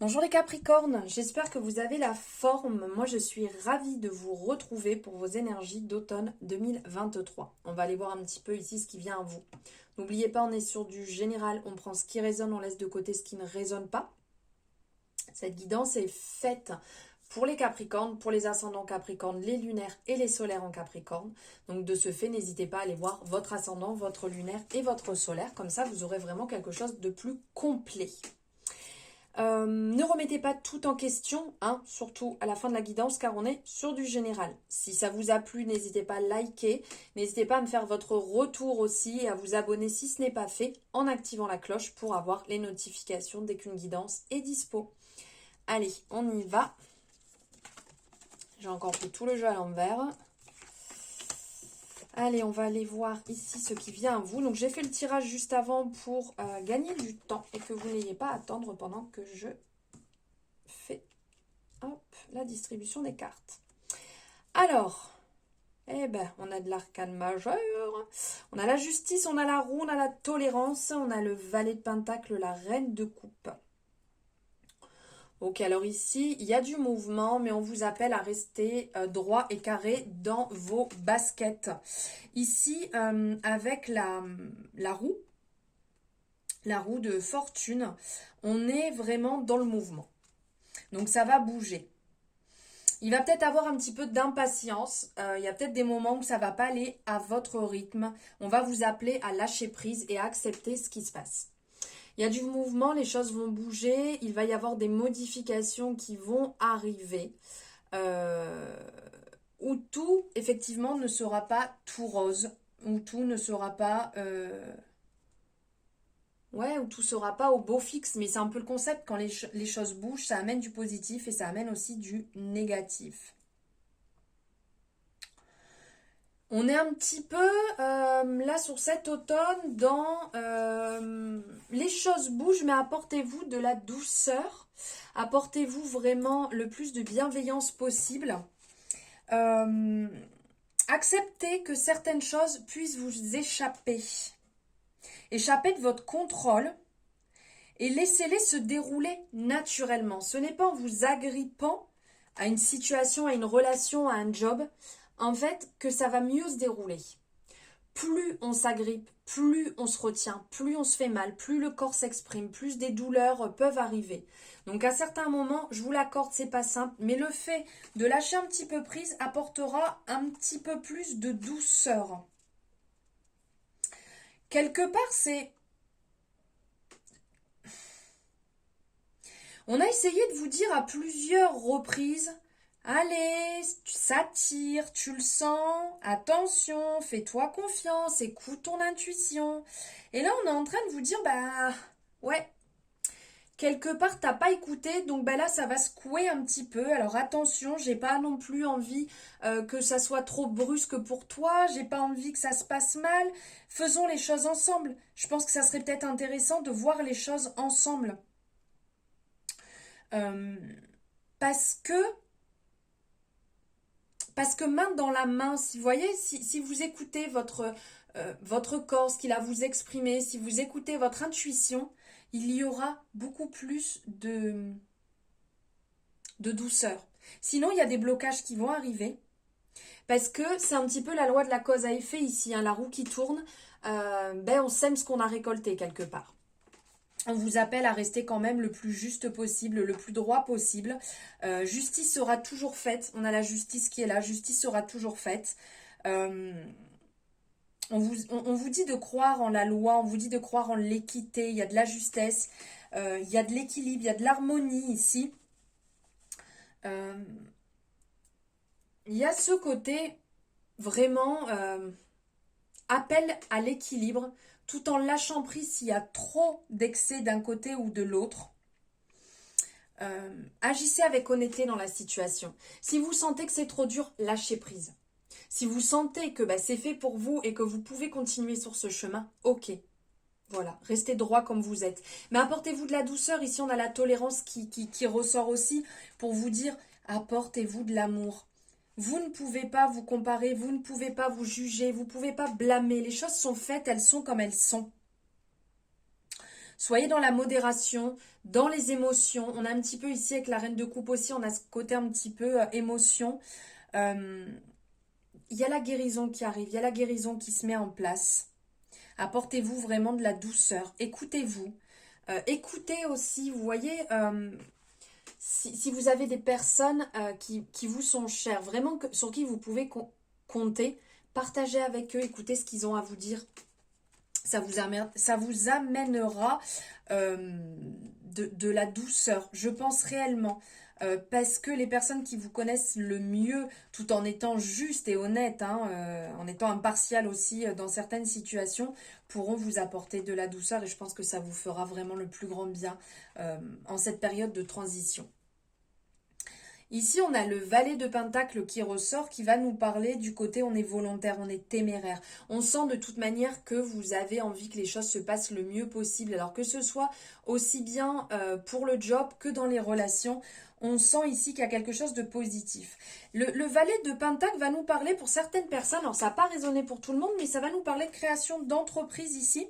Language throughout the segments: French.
Bonjour les Capricornes, j'espère que vous avez la forme. Moi je suis ravie de vous retrouver pour vos énergies d'automne 2023. On va aller voir un petit peu ici ce qui vient à vous. N'oubliez pas, on est sur du général, on prend ce qui résonne, on laisse de côté ce qui ne résonne pas. Cette guidance est faite pour les Capricornes, pour les ascendants Capricornes, les lunaires et les solaires en Capricorne. Donc de ce fait, n'hésitez pas à aller voir votre ascendant, votre lunaire et votre solaire. Comme ça, vous aurez vraiment quelque chose de plus complet. Ne remettez pas tout en question, hein, surtout à la fin de la guidance, car on est sur du général. Si ça vous a plu, n'hésitez pas à liker, n'hésitez pas à me faire votre retour aussi et à vous abonner si ce n'est pas fait en activant la cloche pour avoir les notifications dès qu'une guidance est dispo. Allez, on y va. J'ai encore fait tout le jeu à l'envers. Allez, on va aller voir ici ce qui vient à vous. Donc j'ai fait le tirage juste avant pour gagner du temps et que vous n'ayez pas à attendre pendant que je fais la distribution des cartes. Alors, on a de l'arcane majeur, on a la justice, on a la roue, on a la tolérance, on a le valet de pentacle, la reine de coupe. Ok, alors ici, il y a du mouvement, mais on vous appelle à rester droit et carré dans vos baskets. Ici, avec la roue de fortune, on est vraiment dans le mouvement. Donc ça va bouger. Il va peut-être avoir un petit peu d'impatience. Il y a peut-être des moments où ça ne va pas aller à votre rythme. On va vous appeler à lâcher prise et à accepter ce qui se passe. Il y a du mouvement, les choses vont bouger. Il va y avoir des modifications qui vont arriver. Où tout, effectivement, ne sera pas tout rose. Où tout ne sera pas... Ouais, où tout sera pas au beau fixe. Mais c'est un peu le concept. Quand les choses bougent, ça amène du positif et ça amène aussi du négatif. On est un petit peu là sur cet automne dans les choses bougent, mais apportez-vous de la douceur, apportez-vous vraiment le plus de bienveillance possible. Acceptez que certaines choses puissent vous échapper, échapper de votre contrôle et laissez-les se dérouler naturellement. Ce n'est pas en vous agrippant à une situation, à une relation, à un job, en fait, que ça va mieux se dérouler. Plus on s'agrippe, plus on se retient, plus on se fait mal, plus le corps s'exprime, plus des douleurs peuvent arriver. Donc à certains moments, je vous l'accorde, c'est pas simple, mais le fait de lâcher un petit peu prise apportera un petit peu plus de douceur. Quelque part, c'est... On a essayé de vous dire à plusieurs reprises, allez, ça tire, tu le sens, attention, fais-toi confiance, écoute ton intuition. Et là, on est en train de vous dire, ouais, quelque part, t'as pas écouté, donc là, ça va secouer un petit peu. Alors attention, j'ai pas non plus envie que ça soit trop brusque pour toi, j'ai pas envie que ça se passe mal. Faisons les choses ensemble. Je pense que ça serait peut-être intéressant de voir les choses ensemble. Euh, parce que main dans la main, si vous voyez, si vous écoutez votre corps, ce qu'il a à vous exprimer, si vous écoutez votre intuition, il y aura beaucoup plus de douceur. Sinon, il y a des blocages qui vont arriver, parce que c'est un petit peu la loi de la cause à effet ici, hein, la roue qui tourne, on sème ce qu'on a récolté quelque part. On vous appelle à rester quand même le plus juste possible, le plus droit possible. Justice sera toujours faite. On a la justice qui est là. Justice sera toujours faite. On vous dit de croire en la loi. On vous dit de croire en l'équité. Il y a de la justesse. Il y a de l'équilibre. Il y a de l'harmonie ici. Il y a ce côté vraiment appel à l'équilibre, tout en lâchant prise s'il y a trop d'excès d'un côté ou de l'autre. Agissez avec honnêteté dans la situation. Si vous sentez que c'est trop dur, lâchez prise. Si vous sentez que c'est fait pour vous et que vous pouvez continuer sur ce chemin, ok. Voilà, restez droit comme vous êtes. Mais apportez-vous de la douceur. Ici, on a la tolérance qui ressort aussi pour vous dire, apportez-vous de l'amour. Vous ne pouvez pas vous comparer, vous ne pouvez pas vous juger, vous ne pouvez pas blâmer. Les choses sont faites, elles sont comme elles sont. Soyez dans la modération, dans les émotions. On a un petit peu ici avec la reine de coupe aussi, on a ce côté un petit peu émotion. Il y a la guérison qui arrive, il y a la guérison qui se met en place. Apportez-vous vraiment de la douceur, écoutez-vous. Écoutez aussi, vous voyez, si vous avez des personnes qui vous sont chères, vraiment sur qui vous pouvez compter, partagez avec eux, écoutez ce qu'ils ont à vous dire. Ça vous amènera de la douceur, je pense réellement. Parce que les personnes qui vous connaissent le mieux, tout en étant justes et honnêtes, en étant impartiales aussi dans certaines situations, pourront vous apporter de la douceur et je pense que ça vous fera vraiment le plus grand bien en cette période de transition. Ici, on a le valet de Pentacle qui ressort, qui va nous parler du côté on est volontaire, on est téméraire. On sent de toute manière que vous avez envie que les choses se passent le mieux possible. Alors que ce soit aussi bien pour le job que dans les relations, on sent ici qu'il y a quelque chose de positif. Le valet de Pentacle va nous parler pour certaines personnes, alors ça n'a pas résonné pour tout le monde, mais ça va nous parler de création d'entreprise ici,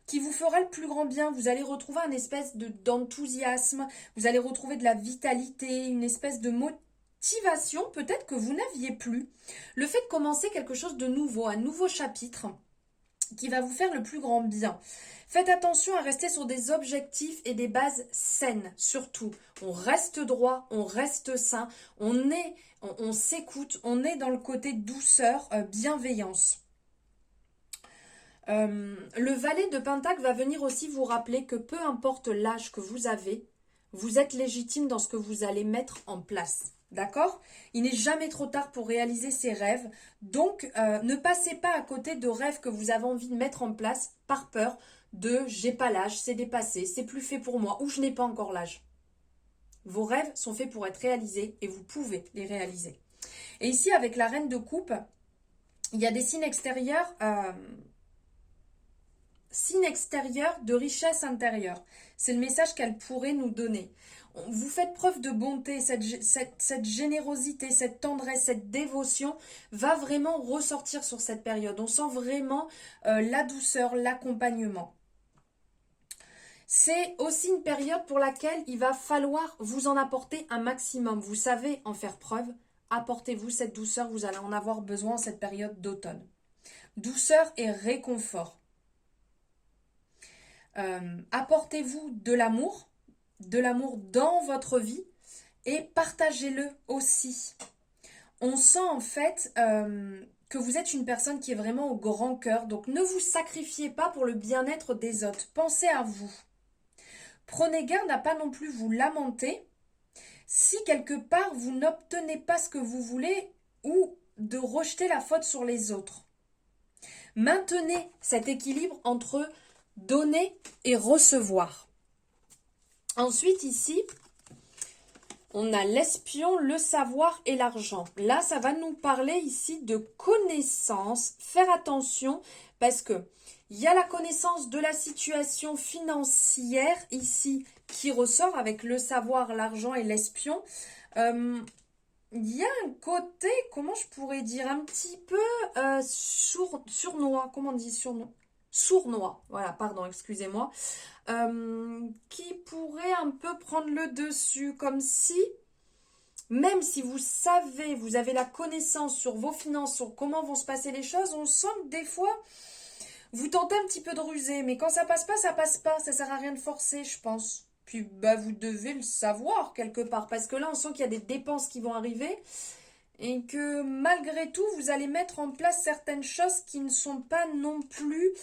qui vous fera le plus grand bien. Vous allez retrouver un espèce d'enthousiasme, vous allez retrouver de la vitalité, une espèce de motivation peut-être que vous n'aviez plus. Le fait de commencer quelque chose de nouveau, un nouveau chapitre qui va vous faire le plus grand bien. Faites attention à rester sur des objectifs et des bases saines, surtout. On reste droit, on reste sain, on s'écoute, on est dans le côté douceur, bienveillance. Le valet de Pentacle va venir aussi vous rappeler que peu importe l'âge que vous avez, vous êtes légitime dans ce que vous allez mettre en place. D'accord? Il n'est jamais trop tard pour réaliser ses rêves. Donc, ne passez pas à côté de rêves que vous avez envie de mettre en place par peur de j'ai pas l'âge, c'est dépassé, c'est plus fait pour moi ou je n'ai pas encore l'âge. Vos rêves sont faits pour être réalisés et vous pouvez les réaliser. Et ici, avec la reine de coupe, il y a des signes extérieurs... signe extérieur de richesse intérieure. C'est le message qu'elle pourrait nous donner. Vous faites preuve de bonté, cette générosité, cette tendresse, cette dévotion va vraiment ressortir sur cette période. On sent vraiment la douceur, l'accompagnement. C'est aussi une période pour laquelle il va falloir vous en apporter un maximum. Vous savez en faire preuve. Apportez-vous cette douceur, vous allez en avoir besoin en cette période d'automne. Douceur et réconfort. Apportez-vous de l'amour dans votre vie et partagez-le aussi. On sent en fait que vous êtes une personne qui est vraiment au grand cœur, donc ne vous sacrifiez pas pour le bien-être des autres, pensez à vous. Prenez garde à pas non plus vous lamenter si quelque part vous n'obtenez pas ce que vous voulez ou de rejeter la faute sur les autres. Maintenez cet équilibre entre donner et recevoir. Ensuite, ici, on a l'espion, le savoir et l'argent. Là, ça va nous parler ici de connaissance. Faire attention parce que il y a la connaissance de la situation financière ici qui ressort avec le savoir, l'argent et l'espion. Il y a un côté, comment je pourrais dire, un petit peu sournois. Comment on dit sournois? Sournois, voilà, pardon, excusez-moi, qui pourrait un peu prendre le dessus, comme si, même si vous savez, vous avez la connaissance sur vos finances, sur comment vont se passer les choses, on sent que des fois, vous tentez un petit peu de ruser, mais quand ça passe pas, ça sert à rien de forcer, je pense. Puis, bah, vous devez le savoir quelque part, parce que là, on sent qu'il y a des dépenses qui vont arriver, et que malgré tout, vous allez mettre en place certaines choses qui ne sont pas non plus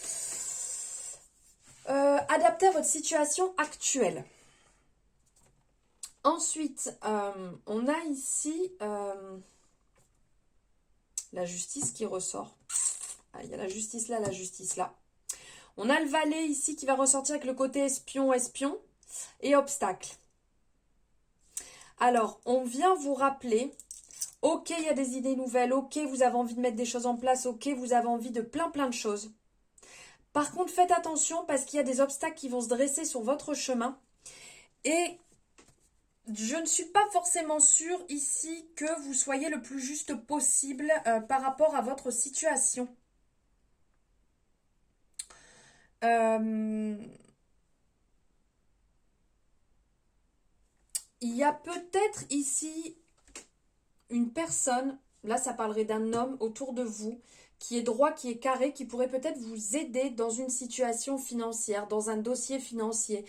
adaptées à votre situation actuelle. Ensuite, on a ici la justice qui ressort. Ah, il y a la justice là. On a le valet ici qui va ressortir avec le côté espion et obstacle. Alors, on vient vous rappeler... Ok, il y a des idées nouvelles. Ok, vous avez envie de mettre des choses en place. Ok, vous avez envie de plein de choses. Par contre, faites attention parce qu'il y a des obstacles qui vont se dresser sur votre chemin. Et je ne suis pas forcément sûre ici que vous soyez le plus juste possible par rapport à votre situation. Il y a peut-être ici une personne, là ça parlerait d'un homme autour de vous, qui est droit, qui est carré, qui pourrait peut-être vous aider dans une situation financière, dans un dossier financier,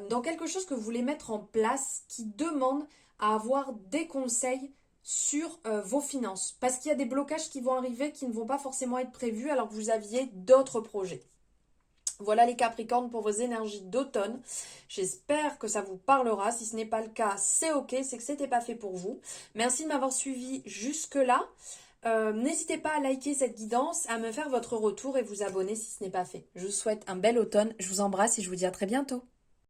dans quelque chose que vous voulez mettre en place qui demande à avoir des conseils sur vos finances. Parce qu'il y a des blocages qui vont arriver qui ne vont pas forcément être prévus alors que vous aviez d'autres projets. Voilà les Capricornes pour vos énergies d'automne. J'espère que ça vous parlera. Si ce n'est pas le cas, c'est ok, c'est que c'était pas fait pour vous. Merci de m'avoir suivi jusque-là. N'hésitez pas à liker cette guidance, à me faire votre retour et vous abonner si ce n'est pas fait. Je vous souhaite un bel automne. Je vous embrasse et je vous dis à très bientôt.